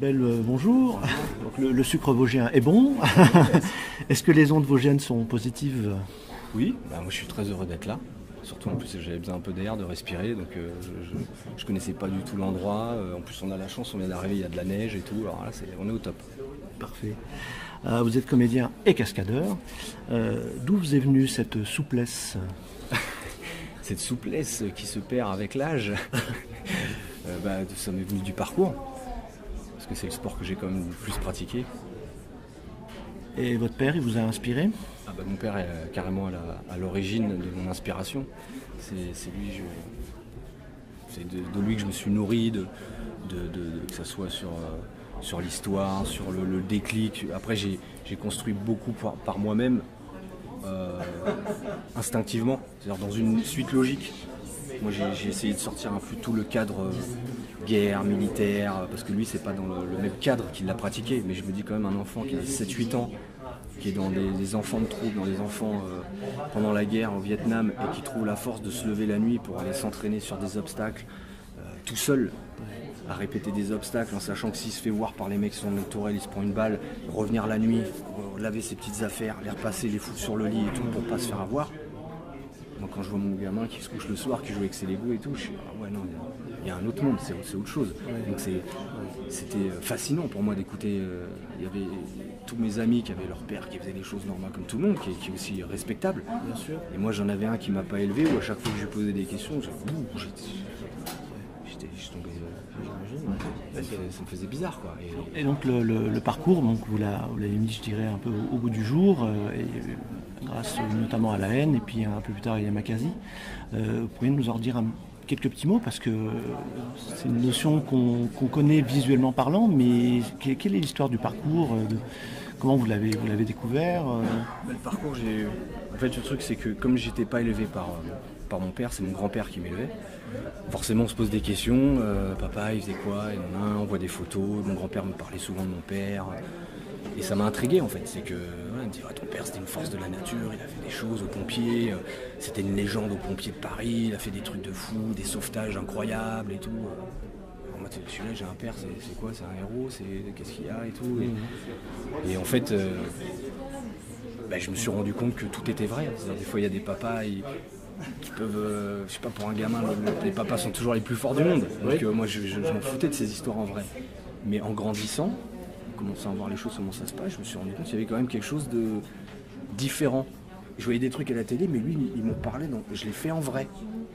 Belle, bonjour. Donc, le sucre vosgien est bon. Est-ce que les ondes vosgiennes sont positives? Oui, moi je suis très heureux d'être là. Surtout en plus j'avais besoin un peu d'air, de respirer, donc je connaissais pas du tout l'endroit. En plus on a la chance, on vient d'arriver, il y a de la neige et tout, alors là on est au top. Parfait. Vous êtes comédien et cascadeur. D'où vous est venue cette souplesse? Cette souplesse qui se perd avec l'âge, ça m'est venu du parcours, parce que c'est le sport que j'ai quand même le plus pratiqué. Et votre père, il vous a inspiré? Mon père est carrément à l'origine de mon inspiration. C'est lui, c'est de lui que je me suis nourri, que ce soit sur l'histoire, sur le déclic. Après, j'ai construit beaucoup par moi-même, instinctivement, c'est-à-dire dans une suite logique. Moi, j'ai essayé de sortir un peu tout le cadre guerre, militaire, parce que lui, c'est pas dans le même cadre qu'il l'a pratiqué. Mais je me dis quand même, un enfant qui a 7-8 ans, qui est dans des enfants de troupe, dans les enfants pendant la guerre au Vietnam, et qui trouve la force de se lever la nuit pour aller s'entraîner sur des obstacles, tout seul, à répéter des obstacles, en sachant que s'il se fait voir par les mecs qui sont dans le tourelle, il se prend une balle, revenir la nuit, laver ses petites affaires, les repasser, les foutre sur le lit et tout, pour pas se faire avoir. Donc quand je vois mon gamin qui se couche le soir, qui joue avec ses Legos et tout, je suis ouais non, il y a un autre monde, c'est autre chose. Donc c'était fascinant pour moi d'écouter. Il y avait tous mes amis qui avaient leur père qui faisait des choses normales comme tout le monde, qui est aussi respectable. Bien sûr. Et moi j'en avais un qui m'a pas élevé, où à chaque fois que je lui posais des questions, je tombais. Ça me faisait bizarre quoi. Et donc le parcours, donc vous l'avez mis, je dirais, un peu au goût du jour, grâce notamment à la haine, et puis un peu plus tard il y a Makasi. Vous pourriez nous en redire quelques petits mots, parce que c'est une notion qu'on connaît visuellement parlant, mais quelle est l'histoire du parcours, comment vous l'avez découvert? Le parcours, en fait le truc c'est que comme j'étais pas élevé par mon père, c'est mon grand-père qui m'élevait. Forcément on se pose des questions, papa il faisait quoi, on voit des photos, mon grand-père me parlait souvent de mon père, et ça m'a intrigué en fait, c'est que il me dit ton père c'était une force de la nature, il a fait des choses aux pompiers, c'était une légende aux pompiers de Paris, il a fait des trucs de fou, des sauvetages incroyables et tout. Alors moi celui-là j'ai un père, c'est quoi, c'est un héros, qu'est-ce qu'il y a et tout. Et en fait je me suis rendu compte que tout était vrai. C'est-à-dire, des fois il y a des papas qui peuvent, je sais pas, pour un gamin, les papas sont toujours les plus forts du monde. Donc moi je m'en foutais de ces histoires en vrai. Mais en grandissant, en commençant à voir les choses, comment ça se passe, je me suis rendu compte qu'il y avait quand même quelque chose de différent. Je voyais des trucs à la télé, mais lui, il m'en parlait, donc je l'ai fait en vrai.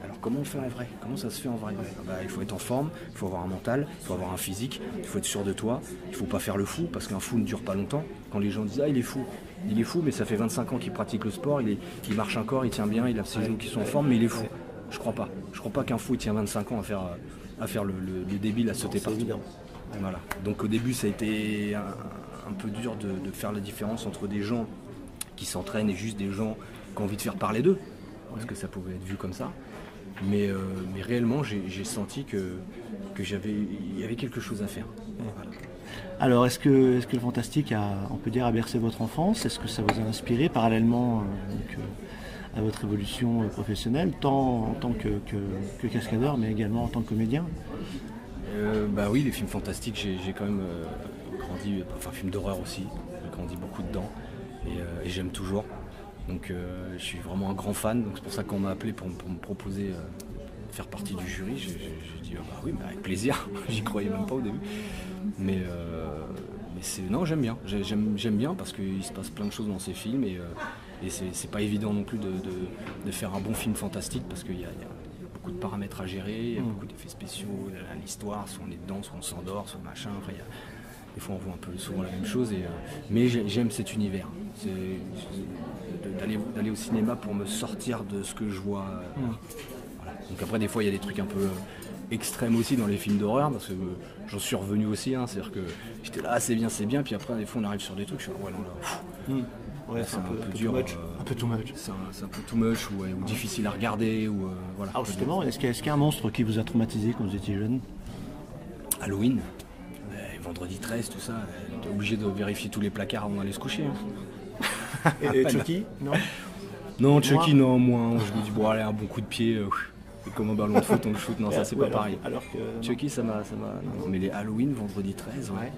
Alors comment on fait en vrai? Comment ça se fait en vrai? Il faut être en forme, il faut avoir un mental, il faut avoir un physique, il faut être sûr de toi, il faut pas faire le fou, parce qu'un fou ne dure pas longtemps. Quand les gens disent il est fou, mais ça fait 25 ans qu'il pratique le sport, il marche encore, il tient bien, il a ses genoux qui sont en forme, mais il est fou. Je crois pas. Je crois pas qu'un fou il tient 25 ans à faire le débile, à sauter partout. Évident. Voilà. Donc au début ça a été un peu dur de faire la différence entre des gens qui s'entraînent et juste des gens qui ont envie de faire parler d'eux, parce que ça pouvait être vu comme ça. Mais réellement j'ai senti qu'il y avait quelque chose à faire. Voilà. Alors est-ce que le fantastique on peut dire, a bercé votre enfance? Est-ce que ça vous a inspiré parallèlement à votre évolution professionnelle, tant en tant que cascadeur, mais également en tant que comédien? Oui, les films fantastiques, j'ai quand même grandi, films d'horreur aussi, j'ai grandi beaucoup dedans, et j'aime toujours. Donc je suis vraiment un grand fan, donc c'est pour ça qu'on m'a appelé pour me proposer de faire partie du jury. J'ai dit oui, avec plaisir. J'y croyais même pas au début, mais non, j'aime bien parce qu'il se passe plein de choses dans ces films, et c'est pas évident non plus de faire un bon film fantastique, parce qu'il y a beaucoup de paramètres à gérer, il y a beaucoup d'effets spéciaux, l'histoire, soit on est dedans, soit on s'endort, soit machin. Des fois on voit un peu souvent la même chose, mais j'aime cet univers. D'aller au cinéma pour me sortir de ce que je vois. Voilà. Donc après des fois il y a des trucs un peu extrêmes aussi dans les films d'horreur, parce que j'en suis revenu aussi, c'est-à-dire que j'étais là, c'est bien, puis après des fois on arrive sur des trucs, je suis C'est un peu dur, un peu too much. C'est un peu too much, ou difficile à regarder, ou voilà. Alors justement, est-ce qu'il y a un monstre qui vous a traumatisé quand vous étiez jeune? Halloween, vendredi 13, tout ça, t'es obligé de vérifier tous les placards avant d'aller se coucher. Et Chucky? Non. Non, Chucky, non, moins. Je me dis allez, un bon coup de pied. Et comme un ballon de foot, on le shoot, non, ça c'est pas pareil. Alors que. Chucky, ça m'a. Non, mais les Halloween, vendredi 13, ouais.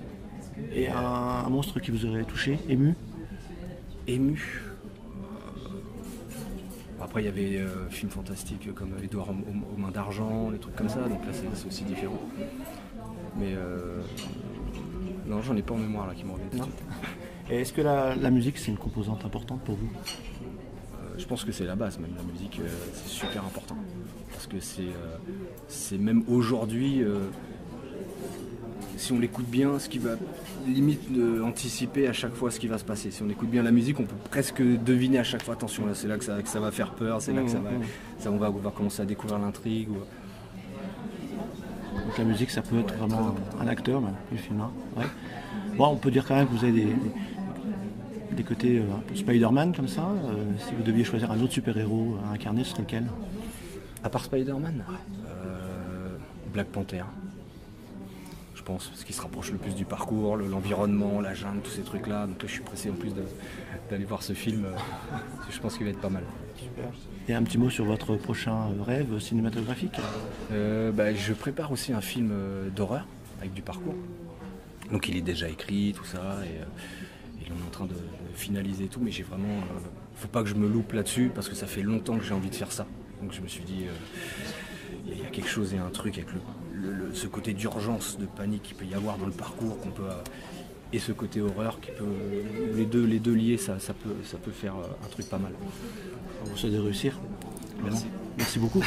Et un monstre qui vous aurait touché, ému? Ému. Après, il y avait films fantastiques comme Edouard aux mains d'argent, des trucs comme ça, donc là c'est aussi différent. Mais non, j'en ai pas en mémoire là qui m'en revient tout de suite. Et est-ce que la musique c'est une composante importante pour vous? Je pense que c'est la base, même la musique, c'est super important. Parce que c'est même aujourd'hui, si on l'écoute bien, ce qui va limite anticiper à chaque fois ce qui va se passer. Si on écoute bien la musique, on peut presque deviner à chaque fois, attention, là c'est là que ça va faire peur, c'est là que on va commencer à découvrir l'intrigue. Donc la musique ça peut être vraiment un acteur du film. Hein. Ouais. Bon, on peut dire quand même que vous avez des côtés un peu Spider-Man comme ça. Si vous deviez choisir un autre super-héros à incarner, ce serait lequel? À part Spider-Man, Black Panther. Je pense, ce qui se rapproche le plus du parcours, l'environnement, la jungle, tous ces trucs-là. Donc là, je suis pressé en plus d'aller voir ce film. Je pense qu'il va être pas mal. Super. Et un petit mot sur votre prochain rêve cinématographique? Je prépare aussi un film d'horreur avec du parcours. Donc il est déjà écrit, tout ça, et on est en train de finaliser tout, mais j'ai vraiment... faut pas que je me loupe là-dessus, parce que ça fait longtemps que j'ai envie de faire ça. Donc je me suis dit, il y a quelque chose et un truc avec ce côté d'urgence, de panique qu'il peut y avoir dans le parcours, qu'on peut... et ce côté horreur, qui peut, les deux liés, ça peut faire un truc pas mal. On vous souhaite de réussir. Merci. Merci beaucoup.